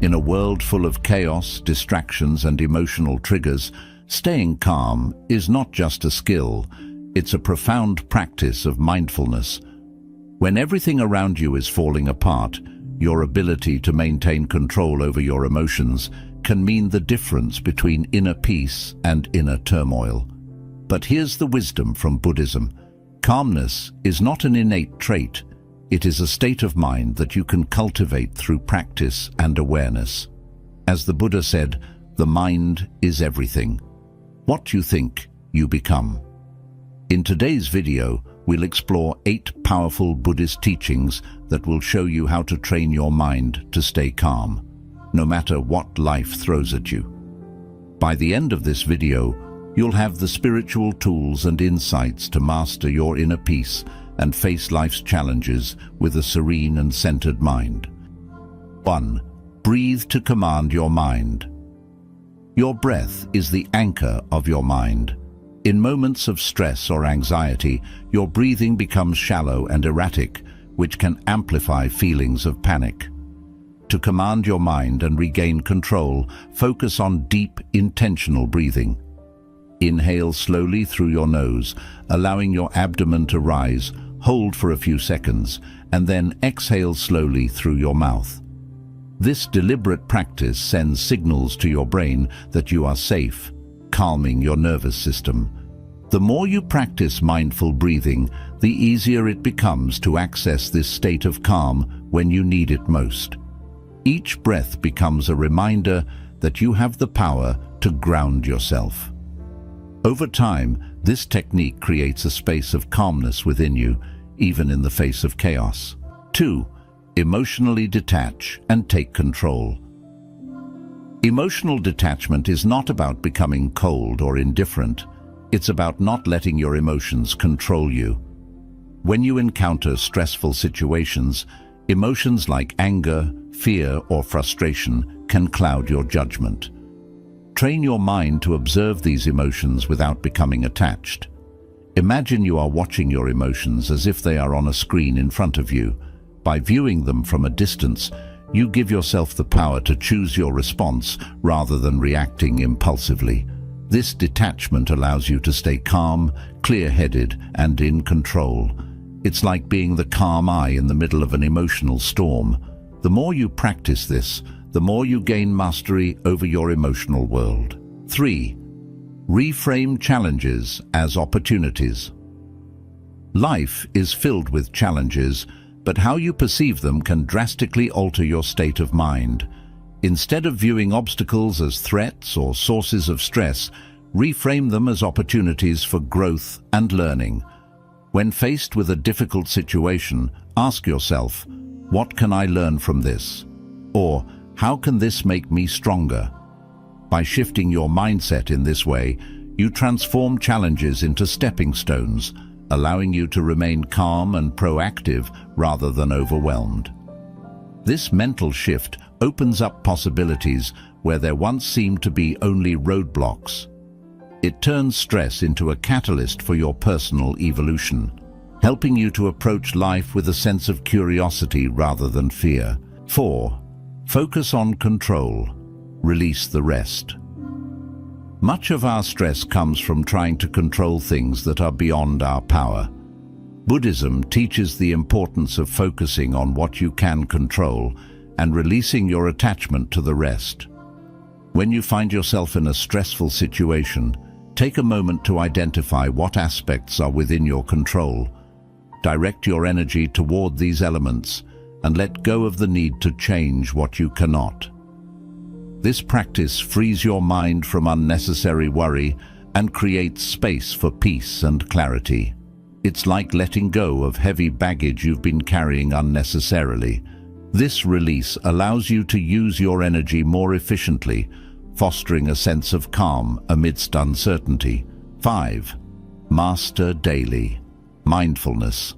In a world full of chaos, distractions, and emotional triggers, staying calm is not just a skill, it's a profound practice of mindfulness. When everything around you is falling apart, your ability to maintain control over your emotions can mean the difference between inner peace and inner turmoil. But here's the wisdom from Buddhism. Calmness is not an innate trait. It is a state of mind that you can cultivate through practice and awareness. As the Buddha said, the mind is everything. What you think, you become. In today's video, we'll explore 8 powerful Buddhist teachings that will show you how to train your mind to stay calm, no matter what life throws at you. By the end of this video, you'll have the spiritual tools and insights to master your inner peace and face life's challenges with a serene and centered mind. 1. Breathe to command your mind. Your breath is the anchor of your mind. In moments of stress or anxiety, your breathing becomes shallow and erratic, which can amplify feelings of panic. To command your mind and regain control, focus on deep, intentional breathing. Inhale slowly through your nose, allowing your abdomen to rise, hold for a few seconds, and then exhale slowly through your mouth. This deliberate practice sends signals to your brain that you are safe, calming your nervous system. The more you practice mindful breathing, the easier it becomes to access this state of calm when you need it most. Each breath becomes a reminder that you have the power to ground yourself. Over time, this technique creates a space of calmness within you, even in the face of chaos. 2. Emotionally detach and take control. Emotional detachment is not about becoming cold or indifferent. It's about not letting your emotions control you. When you encounter stressful situations, emotions like anger, fear, or frustration can cloud your judgment. Train your mind to observe these emotions without becoming attached. Imagine you are watching your emotions as if they are on a screen in front of you. By viewing them from a distance, you give yourself the power to choose your response rather than reacting impulsively. This detachment allows you to stay calm, clear-headed, and in control. It's like being the calm eye in the middle of an emotional storm. The more you practice this, the more you gain mastery over your emotional world. 3. Reframe challenges as opportunities. Life is filled with challenges, but how you perceive them can drastically alter your state of mind. Instead of viewing obstacles as threats or sources of stress, reframe them as opportunities for growth and learning. When faced with a difficult situation, ask yourself, what can I learn from this? Or, how can this make me stronger? By shifting your mindset in this way, you transform challenges into stepping stones, allowing you to remain calm and proactive rather than overwhelmed. This mental shift opens up possibilities where there once seemed to be only roadblocks. It turns stress into a catalyst for your personal evolution, helping you to approach life with a sense of curiosity rather than fear. 4. Focus on control. Release the rest. Much of our stress comes from trying to control things that are beyond our power. Buddhism teaches the importance of focusing on what you can control and releasing your attachment to the rest. When you find yourself in a stressful situation, take a moment to identify what aspects are within your control. Direct your energy toward these elements and let go of the need to change what you cannot. This practice frees your mind from unnecessary worry and creates space for peace and clarity. It's like letting go of heavy baggage you've been carrying unnecessarily. This release allows you to use your energy more efficiently, fostering a sense of calm amidst uncertainty. 5. Master daily. Mindfulness.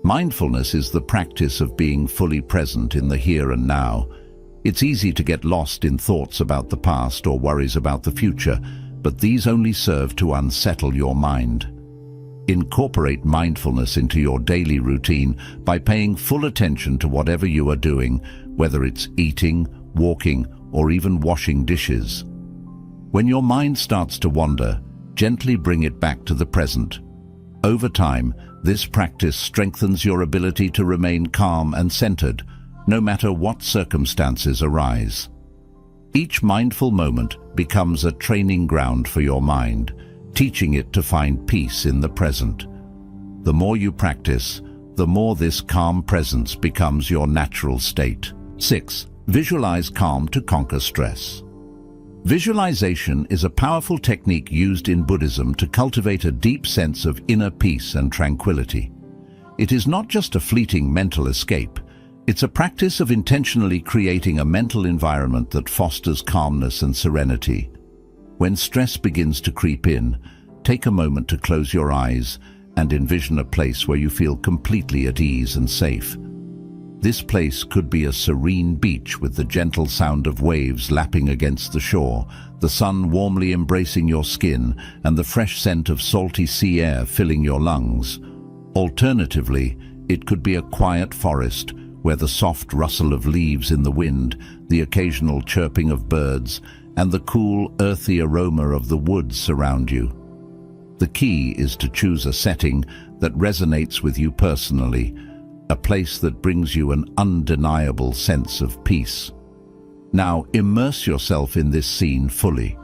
Mindfulness is the practice of being fully present in the here and now. It's easy to get lost in thoughts about the past or worries about the future, but these only serve to unsettle your mind. Incorporate mindfulness into your daily routine by paying full attention to whatever you are doing, whether it's eating, walking, or even washing dishes. When your mind starts to wander, gently bring it back to the present. Over time, this practice strengthens your ability to remain calm and centered, no matter what circumstances arise. Each mindful moment becomes a training ground for your mind, teaching it to find peace in the present. The more you practice, the more this calm presence becomes your natural state. 6. Visualize calm to conquer stress. Visualization is a powerful technique used in Buddhism to cultivate a deep sense of inner peace and tranquility. It is not just a fleeting mental escape. It's a practice of intentionally creating a mental environment that fosters calmness and serenity. When stress begins to creep in, take a moment to close your eyes and envision a place where you feel completely at ease and safe. This place could be a serene beach with the gentle sound of waves lapping against the shore, the sun warmly embracing your skin, and the fresh scent of salty sea air filling your lungs. Alternatively, it could be a quiet forest where the soft rustle of leaves in the wind, the occasional chirping of birds, and the cool, earthy aroma of the woods surround you. The key is to choose a setting that resonates with you personally, a place that brings you an undeniable sense of peace. Now, immerse yourself in this scene fully.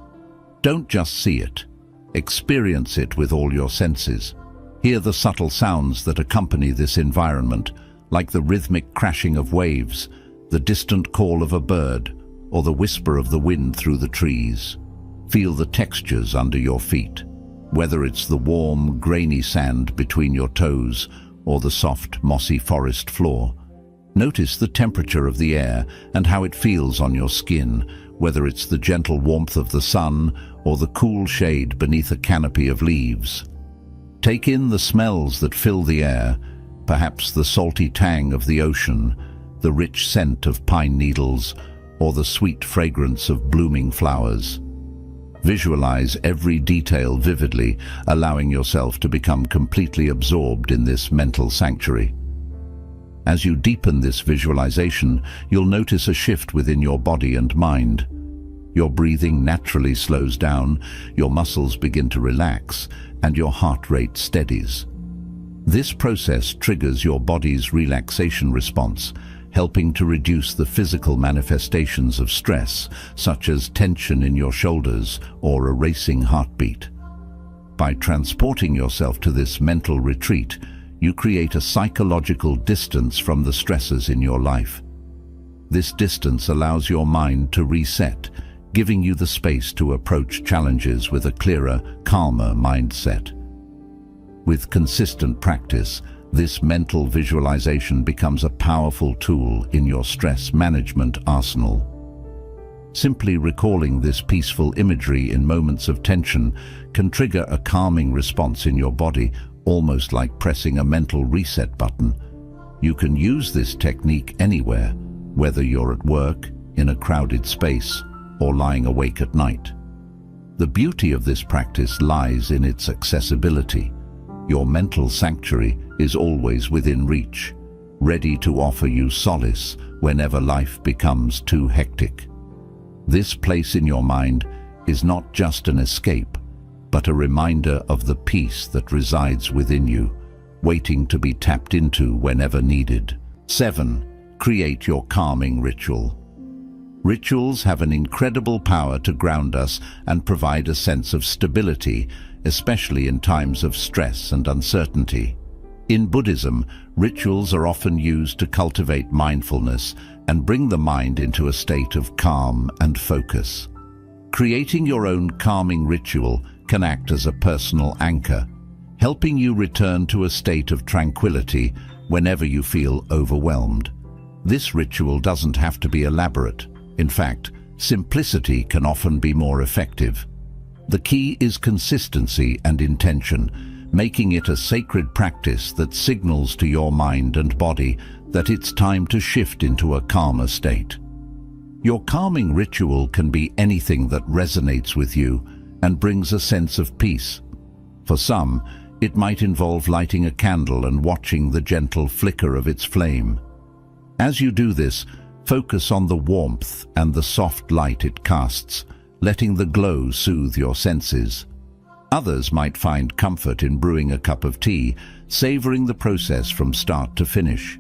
Don't just see it. Experience it with all your senses. Hear the subtle sounds that accompany this environment, like the rhythmic crashing of waves, the distant call of a bird, or the whisper of the wind through the trees. Feel the textures under your feet, whether it's the warm, grainy sand between your toes or the soft, mossy forest floor. Notice the temperature of the air and how it feels on your skin, whether it's the gentle warmth of the sun or the cool shade beneath a canopy of leaves. Take in the smells that fill the air, perhaps the salty tang of the ocean, the rich scent of pine needles, or the sweet fragrance of blooming flowers. Visualize every detail vividly, allowing yourself to become completely absorbed in this mental sanctuary. As you deepen this visualization, you'll notice a shift within your body and mind. Your breathing naturally slows down, your muscles begin to relax, and your heart rate steadies. This process triggers your body's relaxation response, helping to reduce the physical manifestations of stress, such as tension in your shoulders or a racing heartbeat. By transporting yourself to this mental retreat, you create a psychological distance from the stresses in your life. This distance allows your mind to reset, giving you the space to approach challenges with a clearer, calmer mindset. With consistent practice, this mental visualization becomes a powerful tool in your stress management arsenal. Simply recalling this peaceful imagery in moments of tension can trigger a calming response in your body, almost like pressing a mental reset button. You can use this technique anywhere, whether you're at work, in a crowded space, or lying awake at night. The beauty of this practice lies in its accessibility. Your mental sanctuary is always within reach, ready to offer you solace whenever life becomes too hectic. This place in your mind is not just an escape, but a reminder of the peace that resides within you, waiting to be tapped into whenever needed. 7. Create your calming ritual. Rituals have an incredible power to ground us and provide a sense of stability, especially in times of stress and uncertainty. In Buddhism, rituals are often used to cultivate mindfulness and bring the mind into a state of calm and focus. Creating your own calming ritual can act as a personal anchor, helping you return to a state of tranquility whenever you feel overwhelmed. This ritual doesn't have to be elaborate. In fact, simplicity can often be more effective. The key is consistency and intention, making it a sacred practice that signals to your mind and body that it's time to shift into a calmer state. Your calming ritual can be anything that resonates with you and brings a sense of peace. For some, It might involve lighting a candle and watching the gentle flicker of its flame. As you do this, focus on the warmth and the soft light it casts, letting the glow soothe your senses. Others might find comfort in brewing a cup of tea, savoring the process from start to finish.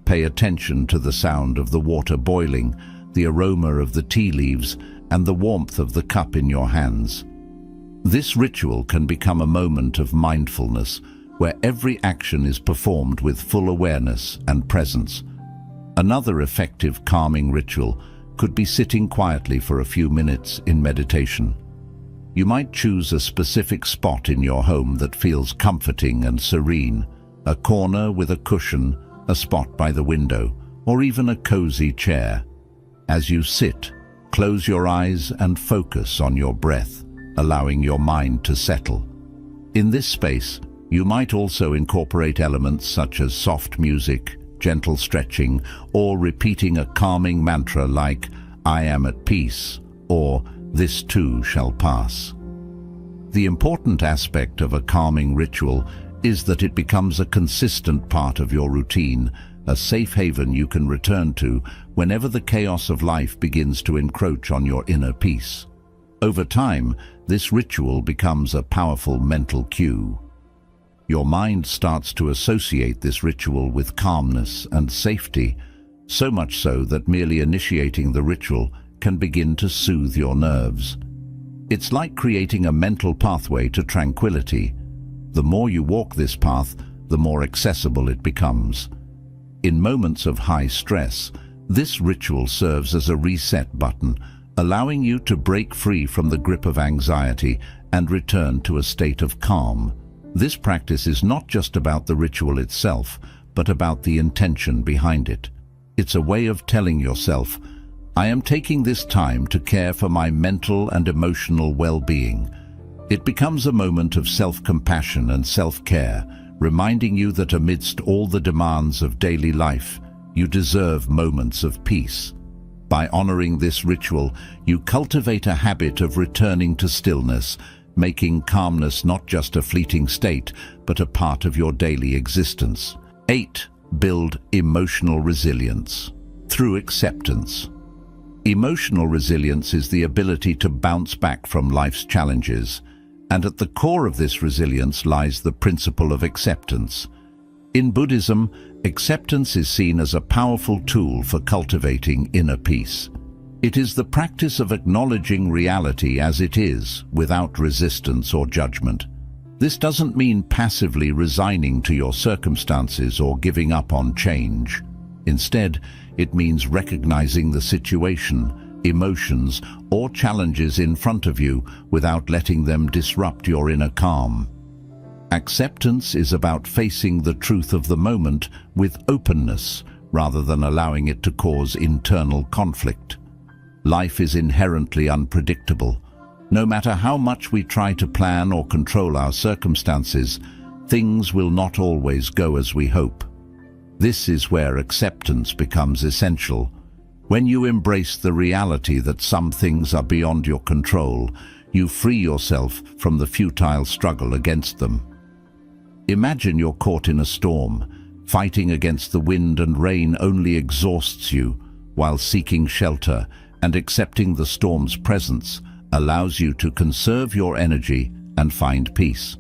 Pay attention to the sound of the water boiling, the aroma of the tea leaves, and the warmth of the cup in your hands. This ritual can become a moment of mindfulness, where every action is performed with full awareness and presence. Another effective calming ritual could be sitting quietly for a few minutes in meditation. You might choose a specific spot in your home that feels comforting and serene, a corner with a cushion, a spot by the window, or even a cozy chair. As you sit, close your eyes and focus on your breath, allowing your mind to settle. In this space, you might also incorporate elements such as soft music, gentle stretching, or repeating a calming mantra like, "I am at peace," or "This too shall pass." The important aspect of a calming ritual is that it becomes a consistent part of your routine, a safe haven you can return to whenever the chaos of life begins to encroach on your inner peace. Over time, this ritual becomes a powerful mental cue. Your mind starts to associate this ritual with calmness and safety, so much so that merely initiating the ritual can begin to soothe your nerves. It's like creating a mental pathway to tranquility. The more you walk this path, the more accessible it becomes. In moments of high stress, this ritual serves as a reset button, allowing you to break free from the grip of anxiety and return to a state of calm. This practice is not just about the ritual itself, but about the intention behind it. It's a way of telling yourself, "I am taking this time to care for my mental and emotional well-being." It becomes a moment of self-compassion and self-care, reminding you that amidst all the demands of daily life, you deserve moments of peace. By honoring this ritual, you cultivate a habit of returning to stillness, making calmness not just a fleeting state, but a part of your daily existence. 8. Build emotional resilience through acceptance. Emotional resilience is the ability to bounce back from life's challenges, and at the core of this resilience lies the principle of acceptance. In Buddhism, acceptance is seen as a powerful tool for cultivating inner peace. It is the practice of acknowledging reality as it is, without resistance or judgment. This doesn't mean passively resigning to your circumstances or giving up on change. Instead, it means recognizing the situation, emotions, or challenges in front of you without letting them disrupt your inner calm. Acceptance is about facing the truth of the moment with openness, rather than allowing it to cause internal conflict. Life is inherently unpredictable. No matter how much we try to plan or control our circumstances, things will not always go as we hope. This is where acceptance becomes essential. When you embrace the reality that some things are beyond your control, you free yourself from the futile struggle against them. Imagine you're caught in a storm. Fighting against the wind and rain only exhausts you, while seeking shelter and accepting the storm's presence allows you to conserve your energy and find peace.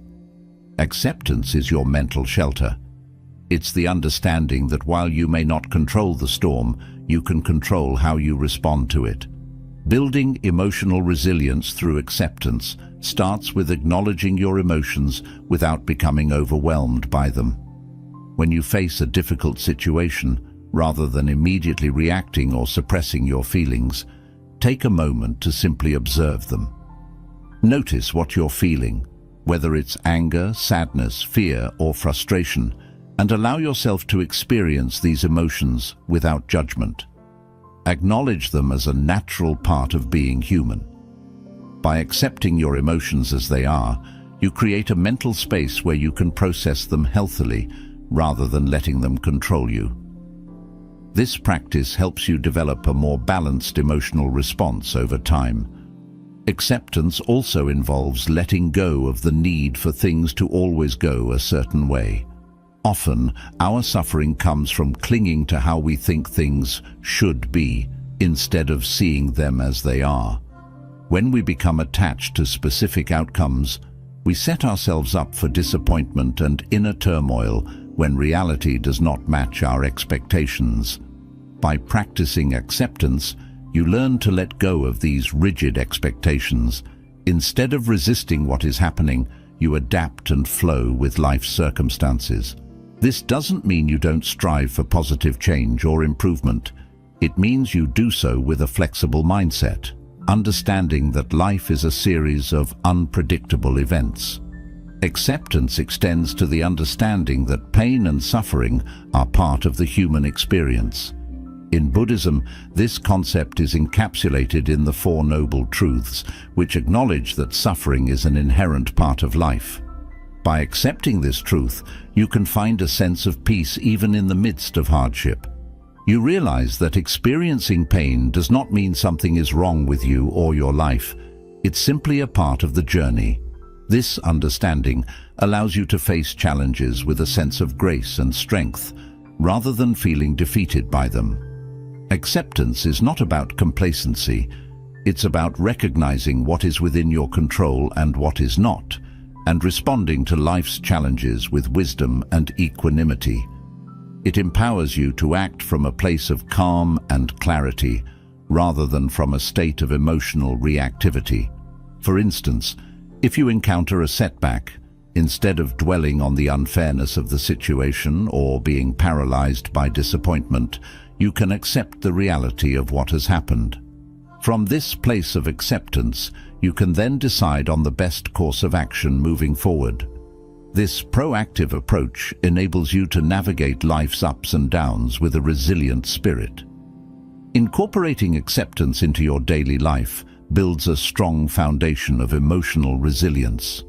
Acceptance is your mental shelter. It's the understanding that while you may not control the storm, you can control how you respond to it. Building emotional resilience through acceptance starts with acknowledging your emotions without becoming overwhelmed by them. When you face a difficult situation, rather than immediately reacting or suppressing your feelings, take a moment to simply observe them. Notice what you're feeling, whether it's anger, sadness, fear, or frustration, and allow yourself to experience these emotions without judgment. Acknowledge them as a natural part of being human. By accepting your emotions as they are, you create a mental space where you can process them healthily rather than letting them control you. This practice helps you develop a more balanced emotional response over time. Acceptance also involves letting go of the need for things to always go a certain way. Often, our suffering comes from clinging to how we think things should be, instead of seeing them as they are. When we become attached to specific outcomes, we set ourselves up for disappointment and inner turmoil when reality does not match our expectations. By practicing acceptance, you learn to let go of these rigid expectations. Instead of resisting what is happening, you adapt and flow with life's circumstances. This doesn't mean you don't strive for positive change or improvement. It means you do so with a flexible mindset, understanding that life is a series of unpredictable events. Acceptance extends to the understanding that pain and suffering are part of the human experience. In Buddhism, this concept is encapsulated in the Four Noble Truths, which acknowledge that suffering is an inherent part of life. By accepting this truth, you can find a sense of peace even in the midst of hardship. You realize that experiencing pain does not mean something is wrong with you or your life. It's simply a part of the journey. This understanding allows you to face challenges with a sense of grace and strength, rather than feeling defeated by them. Acceptance is not about complacency. It's about recognizing what is within your control and what is not, and responding to life's challenges with wisdom and equanimity. It empowers you to act from a place of calm and clarity, rather than from a state of emotional reactivity. For instance, if you encounter a setback, instead of dwelling on the unfairness of the situation or being paralyzed by disappointment, you can accept the reality of what has happened. From this place of acceptance, you can then decide on the best course of action moving forward. This proactive approach enables you to navigate life's ups and downs with a resilient spirit. Incorporating acceptance into your daily life builds a strong foundation of emotional resilience.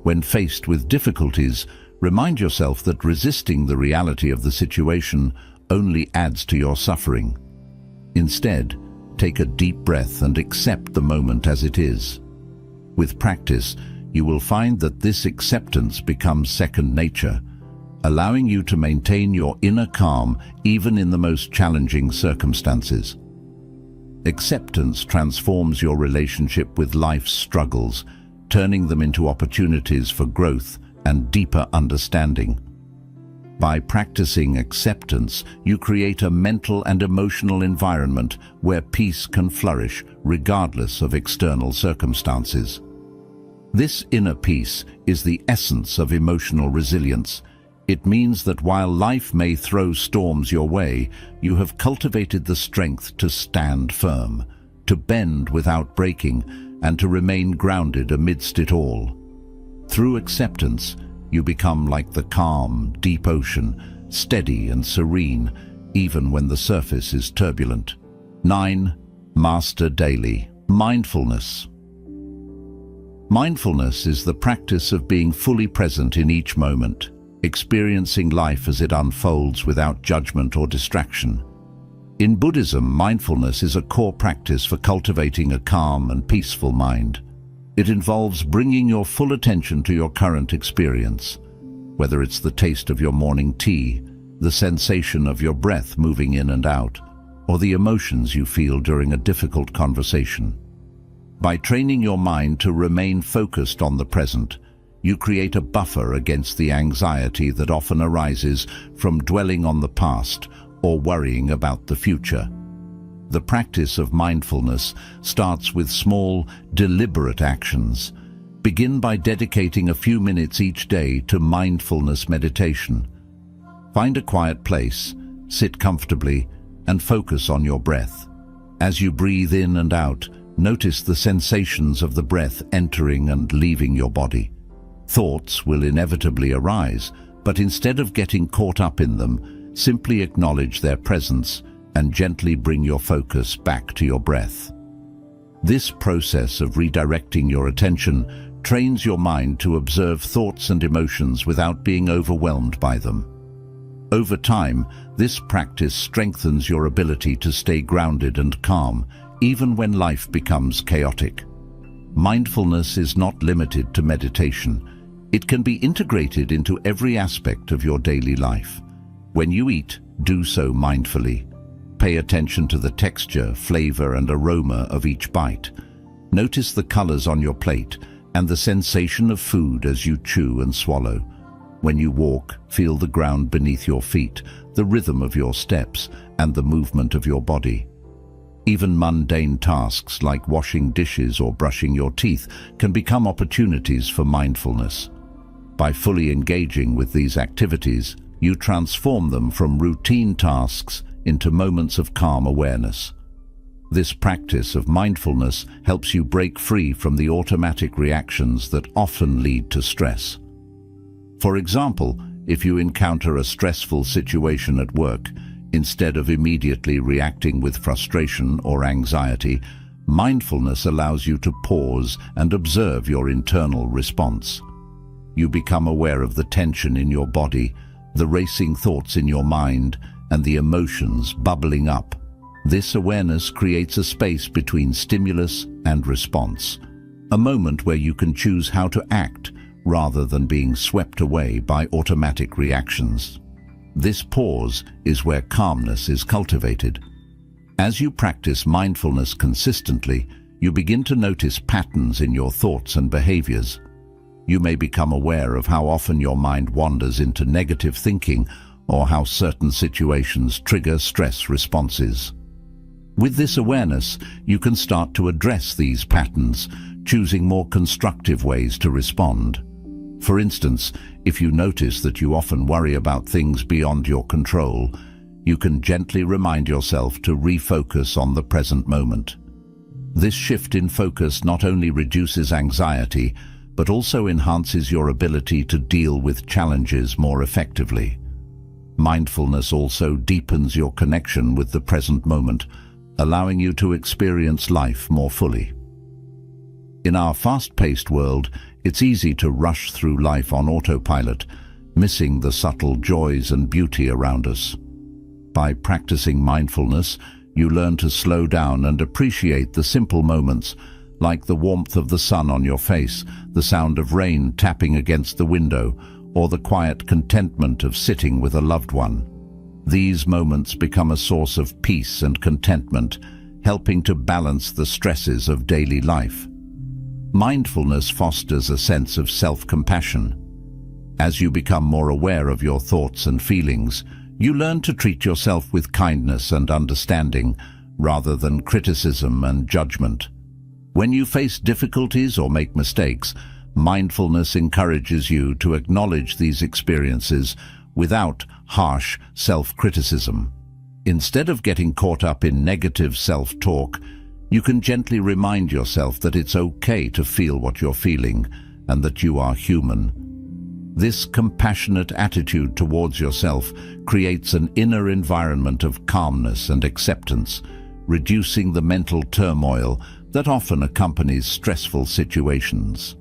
When faced with difficulties, remind yourself that resisting the reality of the situation only adds to your suffering. Instead, take a deep breath and accept the moment as it is. With practice, you will find that this acceptance becomes second nature, allowing you to maintain your inner calm even in the most challenging circumstances. Acceptance transforms your relationship with life's struggles, turning them into opportunities for growth and deeper understanding. By practicing acceptance, you create a mental and emotional environment where peace can flourish regardless of external circumstances. This inner peace is the essence of emotional resilience. It means that while life may throw storms your way, you have cultivated the strength to stand firm, to bend without breaking, and to remain grounded amidst it all. Through acceptance, you become like the calm, deep ocean, steady and serene, even when the surface is turbulent. 9. Master daily. Mindfulness. Mindfulness is the practice of being fully present in each moment, experiencing life as it unfolds without judgment or distraction. In Buddhism, mindfulness is a core practice for cultivating a calm and peaceful mind. It involves bringing your full attention to your current experience, whether it's the taste of your morning tea, the sensation of your breath moving in and out, or the emotions you feel during a difficult conversation. By training your mind to remain focused on the present, you create a buffer against the anxiety that often arises from dwelling on the past or worrying about the future. The practice of mindfulness starts with small, deliberate actions. Begin by dedicating a few minutes each day to mindfulness meditation. Find a quiet place, sit comfortably, and focus on your breath. As you breathe in and out, notice the sensations of the breath entering and leaving your body. Thoughts will inevitably arise, but instead of getting caught up in them, simply acknowledge their presence and gently bring your focus back to your breath. This process of redirecting your attention trains your mind to observe thoughts and emotions without being overwhelmed by them. Over time, this practice strengthens your ability to stay grounded and calm, even when life becomes chaotic. Mindfulness is not limited to meditation. It can be integrated into every aspect of your daily life. When you eat, do so mindfully. Pay attention to the texture, flavor, and aroma of each bite. Notice the colors on your plate and the sensation of food as you chew and swallow. When you walk, feel the ground beneath your feet, the rhythm of your steps, and the movement of your body. Even mundane tasks like washing dishes or brushing your teeth can become opportunities for mindfulness. By fully engaging with these activities, you transform them from routine tasks into moments of calm awareness. This practice of mindfulness helps you break free from the automatic reactions that often lead to stress. For example, if you encounter a stressful situation at work, instead of immediately reacting with frustration or anxiety, mindfulness allows you to pause and observe your internal response. You become aware of the tension in your body, the racing thoughts in your mind, and the emotions bubbling up. This awareness creates a space between stimulus and response, a moment where you can choose how to act rather than being swept away by automatic reactions. This pause is where calmness is cultivated. As you practice mindfulness consistently, you begin to notice patterns in your thoughts and behaviors. You may become aware of how often your mind wanders into negative thinking or how certain situations trigger stress responses. With this awareness, you can start to address these patterns, choosing more constructive ways to respond. For instance, if you notice that you often worry about things beyond your control, you can gently remind yourself to refocus on the present moment. This shift in focus not only reduces anxiety, but also enhances your ability to deal with challenges more effectively. Mindfulness also deepens your connection with the present moment, allowing you to experience life more fully. In our fast-paced world, it's easy to rush through life on autopilot, missing the subtle joys and beauty around us. By practicing mindfulness, you learn to slow down and appreciate the simple moments, like the warmth of the sun on your face, the sound of rain tapping against the window, or the quiet contentment of sitting with a loved one. These moments become a source of peace and contentment, helping to balance the stresses of daily life. Mindfulness fosters a sense of self-compassion. As you become more aware of your thoughts and feelings, you learn to treat yourself with kindness and understanding, rather than criticism and judgment. When you face difficulties or make mistakes, mindfulness encourages you to acknowledge these experiences without harsh self-criticism. Instead of getting caught up in negative self-talk, you can gently remind yourself that it's okay to feel what you're feeling and that you are human. This compassionate attitude towards yourself creates an inner environment of calmness and acceptance, reducing the mental turmoil that often accompanies stressful situations.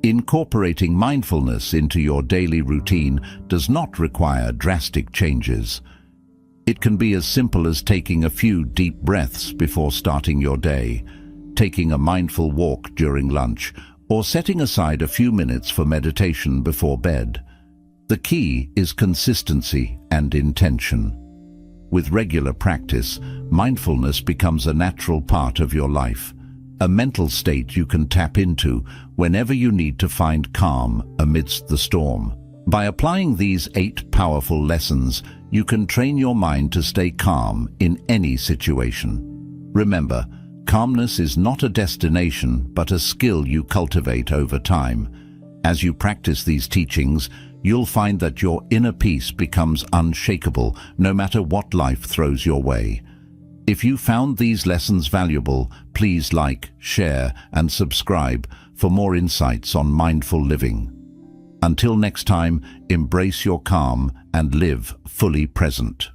Incorporating mindfulness into your daily routine does not require drastic changes. It can be as simple as taking a few deep breaths before starting your day, taking a mindful walk during lunch, or setting aside a few minutes for meditation before bed. The key is consistency and intention. With regular practice, mindfulness becomes a natural part of your life, a mental state you can tap into whenever you need to find calm amidst the storm. By applying these 8 powerful lessons, you can train your mind to stay calm in any situation. Remember, calmness is not a destination, but a skill you cultivate over time. As you practice these teachings, you'll find that your inner peace becomes unshakable no matter what life throws your way. If you found these lessons valuable, please like, share, and subscribe for more insights on mindful living. Until next time, embrace your calm and live fully present.